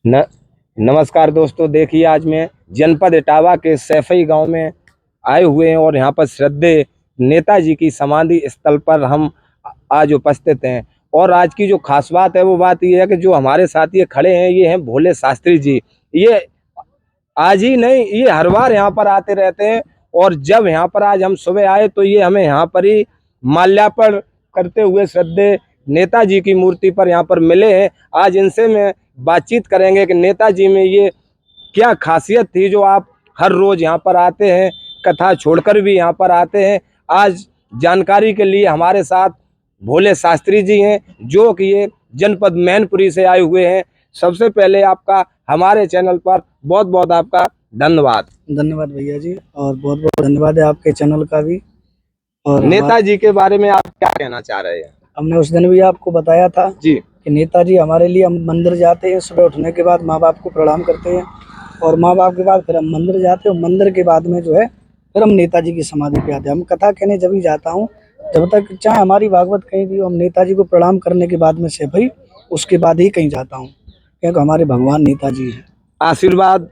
न, नमस्कार दोस्तों। देखिए, आज मैं जनपद इटावा के सैफई गांव में आए हुए हैं और यहां पर श्रद्धेय नेताजी की समाधि स्थल पर हम आज उपस्थित हैं। और आज की जो खास बात है वो बात ये है कि जो हमारे साथ ये खड़े हैं ये हैं भोले शास्त्री जी। ये आज ही नहीं, ये हर बार यहाँ पर आते रहते हैं। और जब यहाँ पर आज हम सुबह आए तो ये हमें यहाँ पर ही माल्यार्पण करते हुए श्रद्धेय नेताजी की मूर्ति पर यहाँ पर मिले हैं। आज इनसे मैं बातचीत करेंगे कि नेताजी में ये क्या खासियत थी जो आप हर रोज यहाँ पर आते हैं, कथा छोड़कर भी यहाँ पर आते हैं। आज जानकारी के लिए हमारे साथ भोले शास्त्री जी हैं जो कि ये जनपद मैनपुरी से आए हुए हैं। सबसे पहले आपका हमारे चैनल पर बहुत बहुत आपका धन्यवाद। धन्यवाद भैया जी, और बहुत बहुत धन्यवाद है आपके चैनल का भी। और नेताजी के बारे में आप क्या कहना चाह रहे हैं? हमने उस दिन भी आपको बताया था जी कि नेताजी हमारे लिए, हम मंदिर जाते हैं, सुबह उठने के बाद माँ बाप को प्रणाम करते हैं और माँ बाप के बाद फिर हम मंदिर जाते हैं। मंदिर के बाद में जो है फिर हम नेताजी की समाधि पे आते हैं। हम कथा कहने जब भी जाता हूँ, जब तक चाहे हमारी भागवत कहीं भी हो, हम नेताजी को प्रणाम करने के बाद में से भाई उसके बाद ही कहीं जाता हूँ, क्योंकि हमारे भगवान नेताजी हैं। आशीर्वाद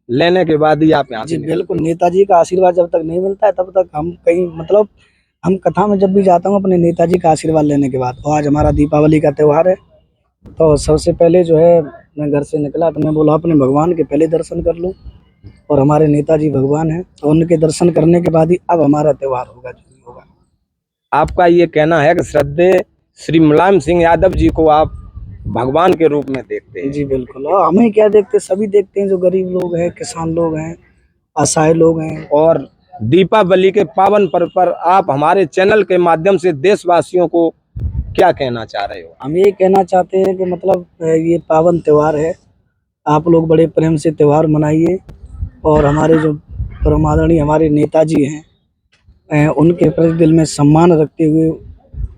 लेने के बाद ही आप यहाँ जी से बिल्कुल, नेताजी का आशीर्वाद जब तक नहीं मिलता है तब तक हम कहीं, मतलब हम कथा में जब भी जाता हूँ अपने नेताजी का आशीर्वाद लेने के बाद। और आज हमारा दीपावली का त्यौहार है, तो सबसे पहले जो है मैं घर से निकला तो मैं बोला अपने भगवान के पहले दर्शन कर लूँ, और हमारे नेताजी भगवान हैं, तो उनके दर्शन करने के बाद ही अब हमारा त्यौहार होगा जो भी होगा। आपका ये कहना है कि श्रद्धेय श्री मुलायम सिंह यादव जी को आप भगवान के रूप में देखते हैं? जी बिल्कुल, और हमें क्या देखते, सभी देखते हैं, जो गरीब लोग हैं, किसान लोग हैं, असहाय लोग हैं। और दीपावली के पावन पर्व पर आप हमारे चैनल के माध्यम से देशवासियों को क्या कहना चाह रहे हो? हम ये कहना चाहते हैं कि मतलब ये पावन त्यौहार है, आप लोग बड़े प्रेम से त्यौहार मनाइए। और हमारे जो परम आदरणीय हमारे नेताजी हैं, उनके प्रति दिल में सम्मान रखते हुए,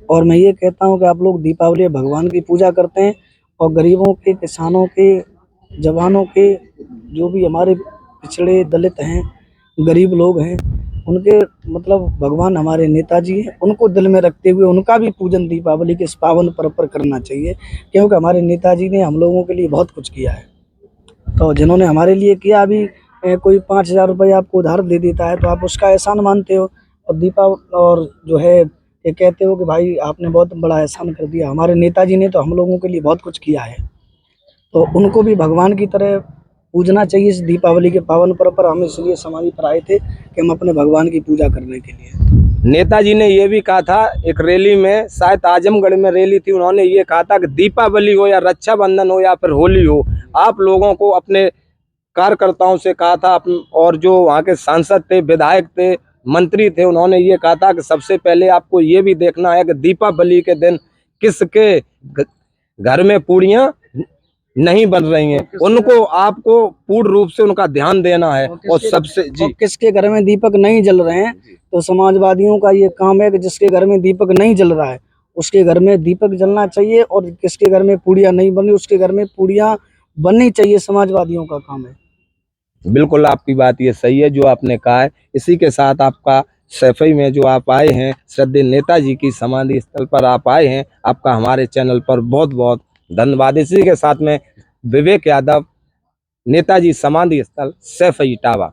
और मैं ये कहता हूँ कि आप लोग दीपावली भगवान की पूजा करते हैं, और गरीबों के, किसानों के, जवानों के, जो भी हमारे पिछड़े दलित हैं, गरीब लोग हैं, उनके मतलब भगवान हमारे नेताजी हैं, उनको दिल में रखते हुए उनका भी पूजन दीपावली के इस पावन पर्व पर करना चाहिए, क्योंकि हमारे नेताजी ने हम लोगों के लिए बहुत कुछ किया है। तो जिन्होंने हमारे लिए किया, अभी कोई 5,000 रुपये आपको उधार दे देता है तो आप उसका एहसान मानते हो, और जो है ये कहते हो कि भाई आपने बहुत बड़ा एहसान कर दिया। हमारे नेताजी ने तो हम लोगों के लिए बहुत कुछ किया है, तो उनको भी भगवान की तरह पूजना चाहिए। इस दीपावली के पावन पर्व पर हम इसलिए समाधि पर आए थे कि हम अपने भगवान की पूजा करने के लिए। नेताजी ने ये भी कहा था एक रैली में, शायद आजमगढ़ में रैली थी, उन्होंने ये कहा था कि दीपावली हो या रक्षाबंधन हो या फिर होली हो, आप लोगों को अपने कार्यकर्ताओं से कहा था, और जो वहाँ के सांसद थे, विधायक थे, मंत्री थे, उन्होंने ये कहा था कि सबसे पहले आपको ये भी देखना है कि दीपावली के दिन किसके घर में पूड़ियाँ नहीं बन रही हैं, उनको आपको पूर्ण रूप से उनका ध्यान देना है। और सबसे जी, किसके घर में दीपक नहीं जल रहे हैं, तो समाजवादियों का ये काम है कि जिसके घर में दीपक नहीं जल रहा है उसके घर में दीपक जलना चाहिए, और किसके घर में पूड़ियाँ नहीं बनी उसके घर में पूड़ियाँ बननी चाहिए। समाजवादियों का काम है। बिल्कुल आपकी बात ये सही है जो आपने कहा है। इसी के साथ आपका सैफई में जो आप आए हैं, श्रद्धेय नेताजी की समाधि स्थल पर आप आए हैं, आपका हमारे चैनल पर बहुत बहुत धन्यवाद। इसी के साथ में विवेक यादव, नेताजी समाधि स्थल, सैफई इटावा।